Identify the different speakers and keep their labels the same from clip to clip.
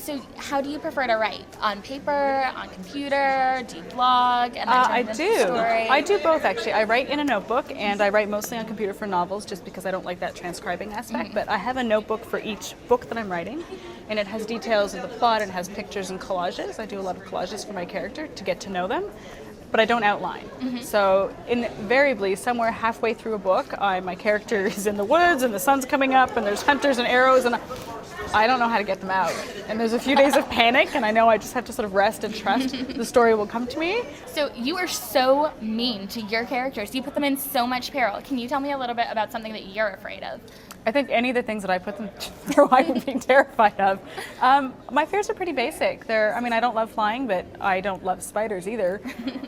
Speaker 1: So how do you prefer to write? On paper, on computer? Do you blog and then turn it into a story?
Speaker 2: I do both, actually. I write in a notebook, and I write mostly on computer for novels just because I don't like that transcribing aspect. But I have a notebook for each book that I'm writing, and it has details of the plot and has pictures and collages. I do a lot of collages for my character to get to know them, but I don't outline. So invariably, somewhere halfway through a book, my character is in the woods and the sun's coming up and there's hunters and arrows and I don't know how to get them out. And there's a few days of panic and I know I just have to sort of rest and trust the story will come to me.
Speaker 1: So you are so mean to your characters. You put them in so much peril. Can you tell me a little bit about something that you're afraid of?
Speaker 2: I think any of the things that I put them through, I would be terrified of. My fears are pretty basic. I don't love flying, but I don't love spiders either.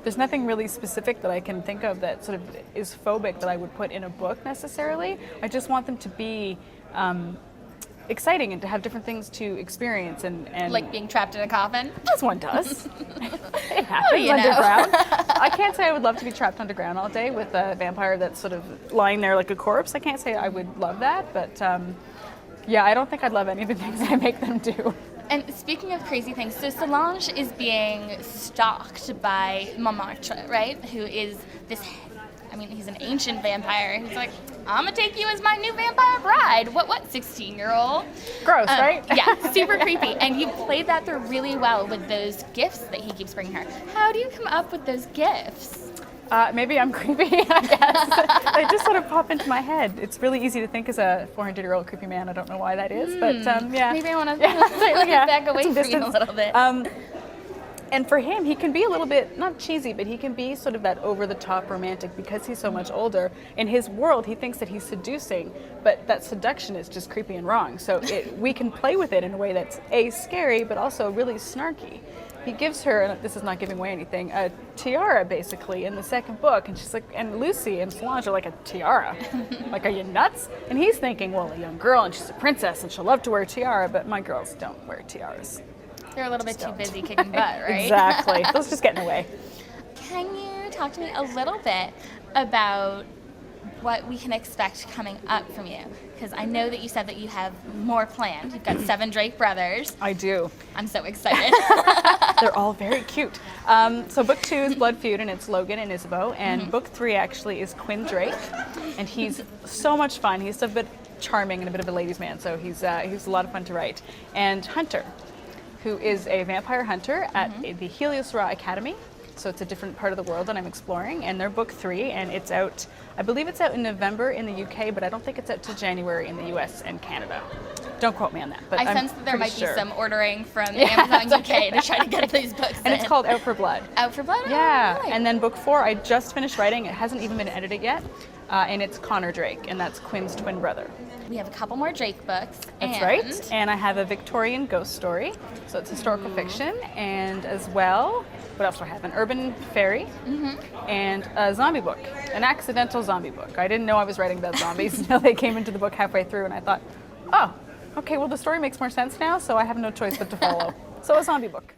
Speaker 2: There's nothing really specific that I can think of that sort of is phobic that I would put in a book necessarily. I just want them to be exciting and to have different things to experience and
Speaker 1: like being trapped in a coffin?
Speaker 2: As one does. It happens underground. I can't say I would love to be trapped underground all day with a vampire that's sort of lying there like a corpse. I can't say I would love that, but I don't think I'd love any of the things I make them do.
Speaker 1: And speaking of crazy things, so Solange is being stalked by Montmartre, right? Who is this, he's an ancient vampire. He's like, I'm gonna take you as my new vampire bride. What, 16-year-old?
Speaker 2: Gross, right?
Speaker 1: Yeah, super creepy. And you played that through really well with those gifts that he keeps bringing her. How do you come up with those gifts?
Speaker 2: Maybe I'm creepy, I guess. They just sort of pop into my head. It's really easy to think as a 400-year-old creepy man. I don't know why that is, but yeah.
Speaker 1: Maybe I want to back away from you a little bit.
Speaker 2: And for him, he can be a little bit, not cheesy, but he can be sort of that over-the-top romantic because he's so much older. In his world, he thinks that he's seducing, but that seduction is just creepy and wrong. So we can play with it in a way that's scary, but also really snarky. He gives her, and this is not giving away anything, a tiara basically in the second book, and she's like, and Lucy and Solange are like, a tiara? Like, are you nuts? And he's thinking, well, a young girl and she's a princess and she'll love to wear a tiara, but my girls don't wear tiaras.
Speaker 1: They're a little bit too busy kicking butt, right?
Speaker 2: Exactly. Those just get in the way.
Speaker 1: Can you talk to me a little bit about what we can expect coming up from you? Because I know that you said that you have more planned. You've got 7 Drake brothers.
Speaker 2: I do.
Speaker 1: I'm so excited.
Speaker 2: They're all very cute. So book 2 is Blood Feud, and it's Logan and Isabeau. And book 3 actually is Quinn Drake. And he's so much fun. He's a bit charming and a bit of a ladies' man, so he's a lot of fun to write. And Hunter, who is a vampire hunter at the Helios-Ra Academy. So it's a different part of the world that I'm exploring, and they're book 3, and it's out, I believe it's out in November in the UK, but I don't think it's out till January in the US and Canada. Don't quote me on that, but
Speaker 1: I sense that there might be some ordering from Amazon UK to try to get these books
Speaker 2: And it's called Out for Blood.
Speaker 1: Out for Blood?
Speaker 2: Yeah,
Speaker 1: Oh, really?
Speaker 2: and then book 4, I just finished writing. It hasn't even been edited yet, and it's Connor Drake, and that's Quinn's twin brother.
Speaker 1: We have a couple more Drake books.
Speaker 2: That's right. And I have a Victorian ghost story. So it's historical fiction. And as well, what else do I have? An urban fairy and a zombie book, an accidental zombie book. I didn't know I was writing about zombies until they came into the book halfway through. And I thought, oh, okay, well, the story makes more sense now. So I have no choice but to follow. So a zombie book.